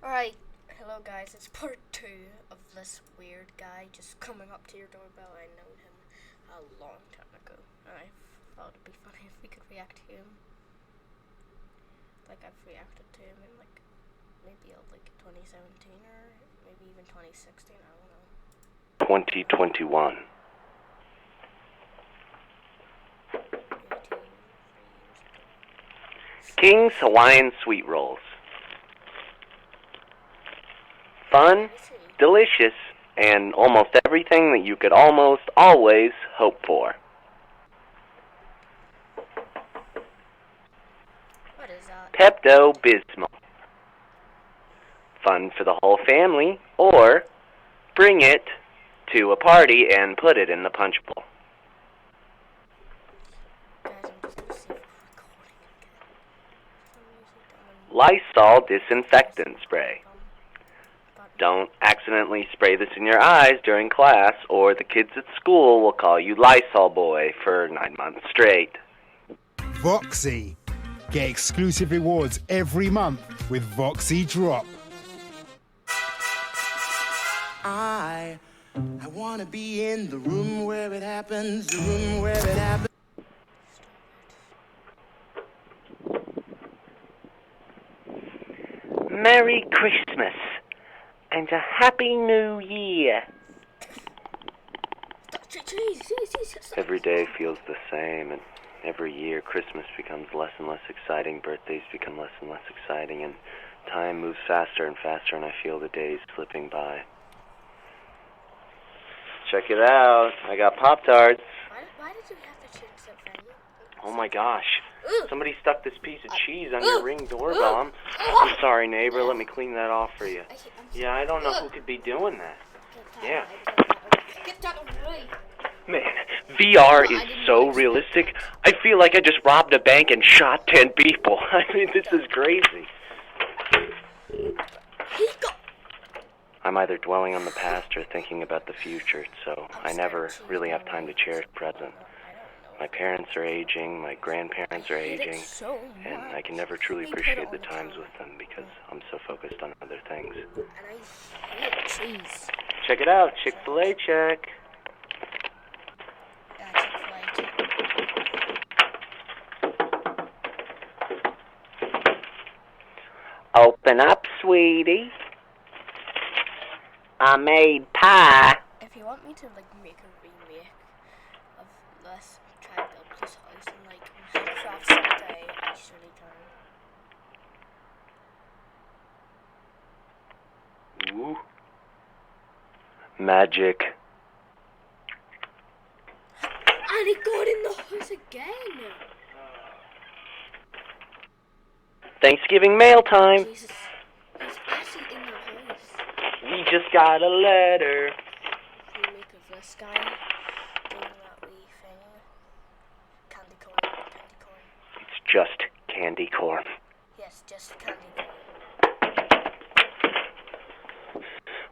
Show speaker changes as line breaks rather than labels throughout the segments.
Alright, hello guys, it's part 2 of this weird guy just coming up to your doorbell. I know him a long time ago. I thought it'd be funny if we could react to him. Like I've reacted to him in maybe 2017 or maybe even 2016, I don't know.
2021. King's Hawaiian Sweet Rolls. Fun, delicious, and almost everything that you could almost always hope for.
What is that?
Pepto-Bismol. Fun for the whole family, or bring it to a party and put it in the punch bowl.
Guys, I'm just gonna see if we're recording again.
Lysol disinfectant spray. Don't accidentally spray this in your eyes during class, or the kids at school will call you Lysol Boy for 9 months straight.
Voxy. Get exclusive rewards every month with Voxy Drop.
I want to be in the room where it happens, the room where it happens.
Merry Christmas and a Happy New Year.
Jeez.
Every day feels the same, and every year Christmas becomes less and less exciting, birthdays become less and less exciting, and time moves faster and faster, and I feel the days slipping by. Check it out. I got Pop-Tarts.
Why did you have to change that thing?
Oh my gosh. Somebody stuck this piece of cheese on your Ring doorbell. I'm sorry, neighbor. Let me clean that off for you. Yeah, I don't know who could be doing that. Yeah.
Get that away.
Man, VR is so realistic. I feel like I just robbed a bank and shot 10 people. I mean, this is crazy. I'm either dwelling on the past or thinking about the future, so I never really have time to cherish the present. My parents are aging, my grandparents are aging, and I can never truly appreciate the times with them because I'm so focused on other things.
And I hate cheese.
Check it out, Chick-fil-A check. Open up, sweetie. I made pie.
If you want me to make a remake of this, try to build this house in Minecraft someday, I surely can.
Ooh. Magic.
And it got in the house again.
Thanksgiving mail time.
Jesus, he's actually in the house.
We just got a letter.
Remake of this guy doing that wee thing. Candy corn.
It's just candy corn.
Yes, just candy corn.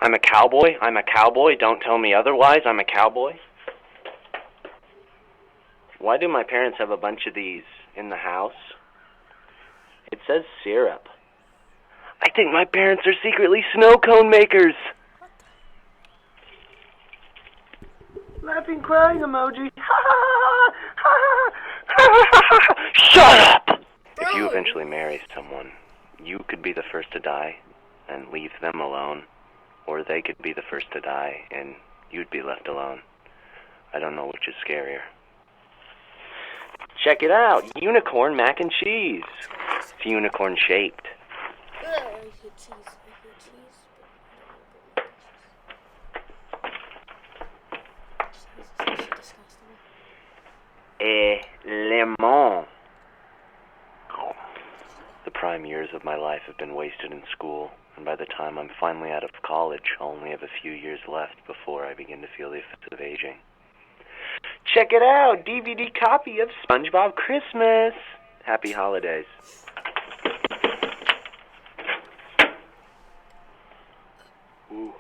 I'm a cowboy. I'm a cowboy. Don't tell me otherwise. I'm a cowboy. Why do my parents have a bunch of these in the house? It says syrup. I think my parents are secretly snow cone makers. Laughing, crying emoji. Shut up! If you eventually marry someone, you could be the first to die and leave them alone. Or they could be the first to die and you'd be left alone. I don't know which is scarier. Check it out. Unicorn mac and cheese. It's unicorn shaped.
I hate cheese. Cheese is disgusting.
Lemon. The prime years of my life have been wasted in school, and by the time I'm finally out of college, I'll only have a few years left before I begin to feel the effects of aging. Check it out! DVD copy of SpongeBob Christmas! Happy holidays. Ooh.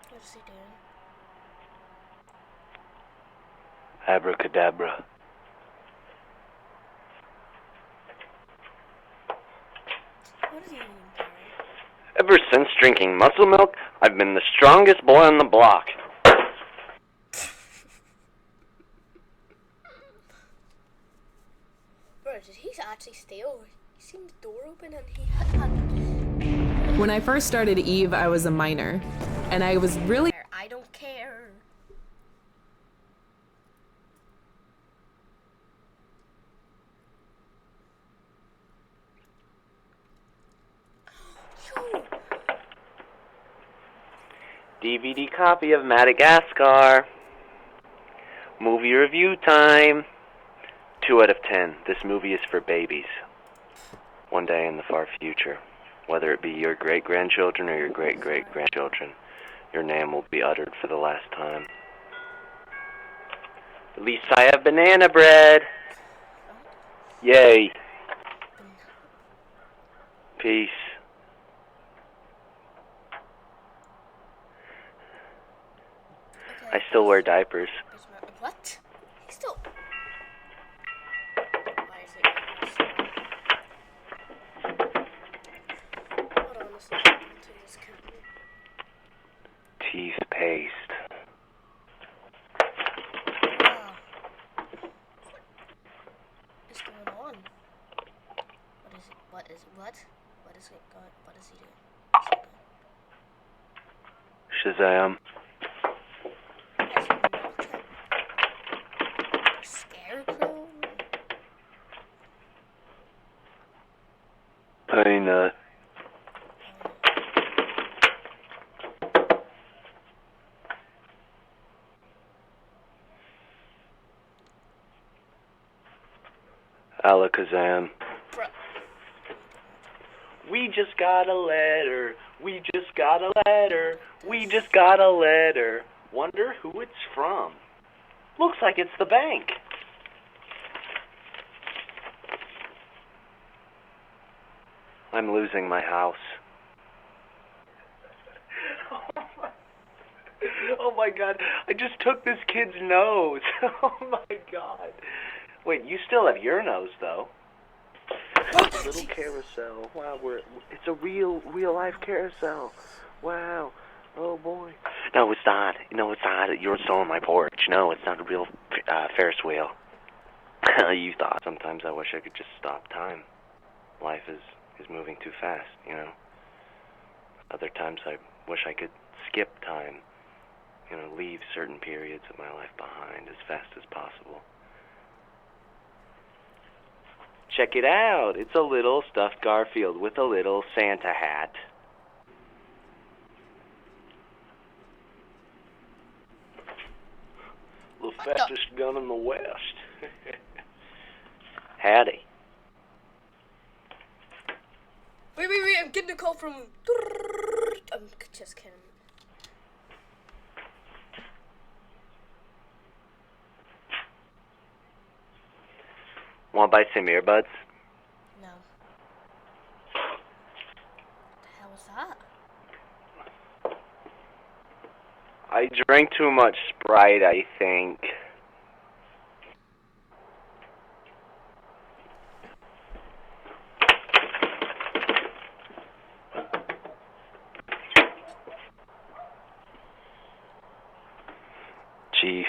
What's he doing?
Abracadabra.
What is he eating, Gary?
Ever since drinking muscle milk, I've been the strongest boy on the block.
Bro, did he actually steal? He seen the door open and he had...
When I first started Eve, I was a minor, and I was really...
I don't care. Yo!
DVD copy of Madagascar. Movie review time. 2 out of 10. This movie is for babies. One day in the far future, whether it be your great-grandchildren or your great-great-grandchildren, your name will be uttered for the last time. At least I have banana bread. Yay. Peace.
Okay.
I still wear diapers.
What? He still... Why is it... Hold on, let's listen to this company.
Teeth paste.
Wow. What is going on? What is it? What is it going? What is he doing?
Shazam.
Has he knocked him? Scarecrow?
Peanut. Alakazam.
Bro.
We just got a letter. We just got a letter. We just got a letter. Wonder who it's from. Looks like it's the bank. I'm losing my house. Oh my god. I just took this kid's nose. Oh my god. Wait, you still have your nose though. A little carousel. Wow, it's a real life carousel. Wow. Oh boy. No, it's not. No, it's not. You're still on my porch. No, it's not a real Ferris wheel. You thought. Sometimes I wish I could just stop time. Life is moving too fast, you know. Other times I wish I could skip time. You know, leave certain periods of my life behind as fast as possible. Check it out. It's a little stuffed Garfield with a little Santa hat. The fastest gun in the West. Howdy.
Wait, I'm getting a call from... I'm just kidding.
Want to buy some earbuds?
No. What the hell was that?
I drank too much Sprite, I think. Chief.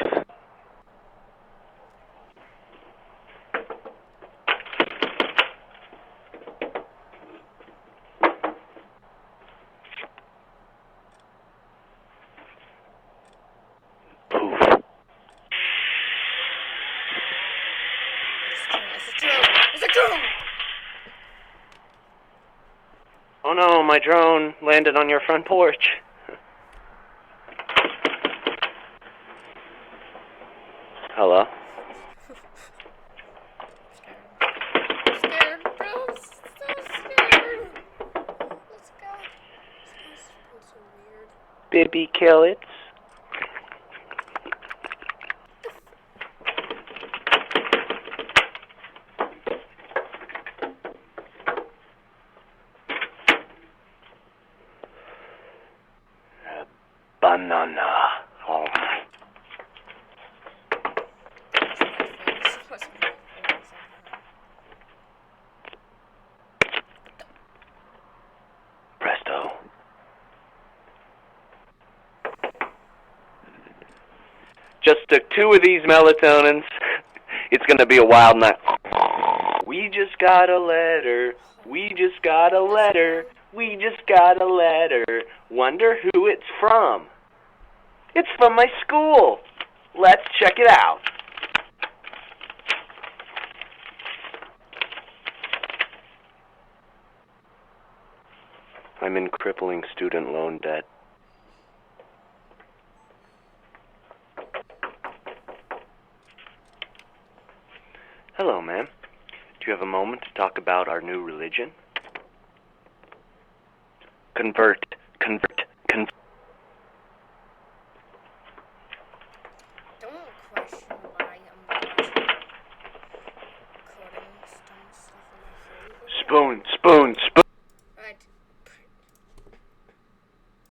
It's a drone!
Oh no, my drone landed on your front porch. Hello?
I'm scared, bro. I'm so scared. Let's go. This is so weird.
Baby killets. Banana. Oh. Just took 2 of these melatonins. It's gonna be a wild night. We just got a letter. We just got a letter. We just got a letter. Wonder who it's from. It's from my school. Let's check it out. I'm in crippling student loan debt. Hello, ma'am. Do you have a moment to talk about our new religion? Convert.
Don't question why I'm cutting stuff in my food.
Spoon.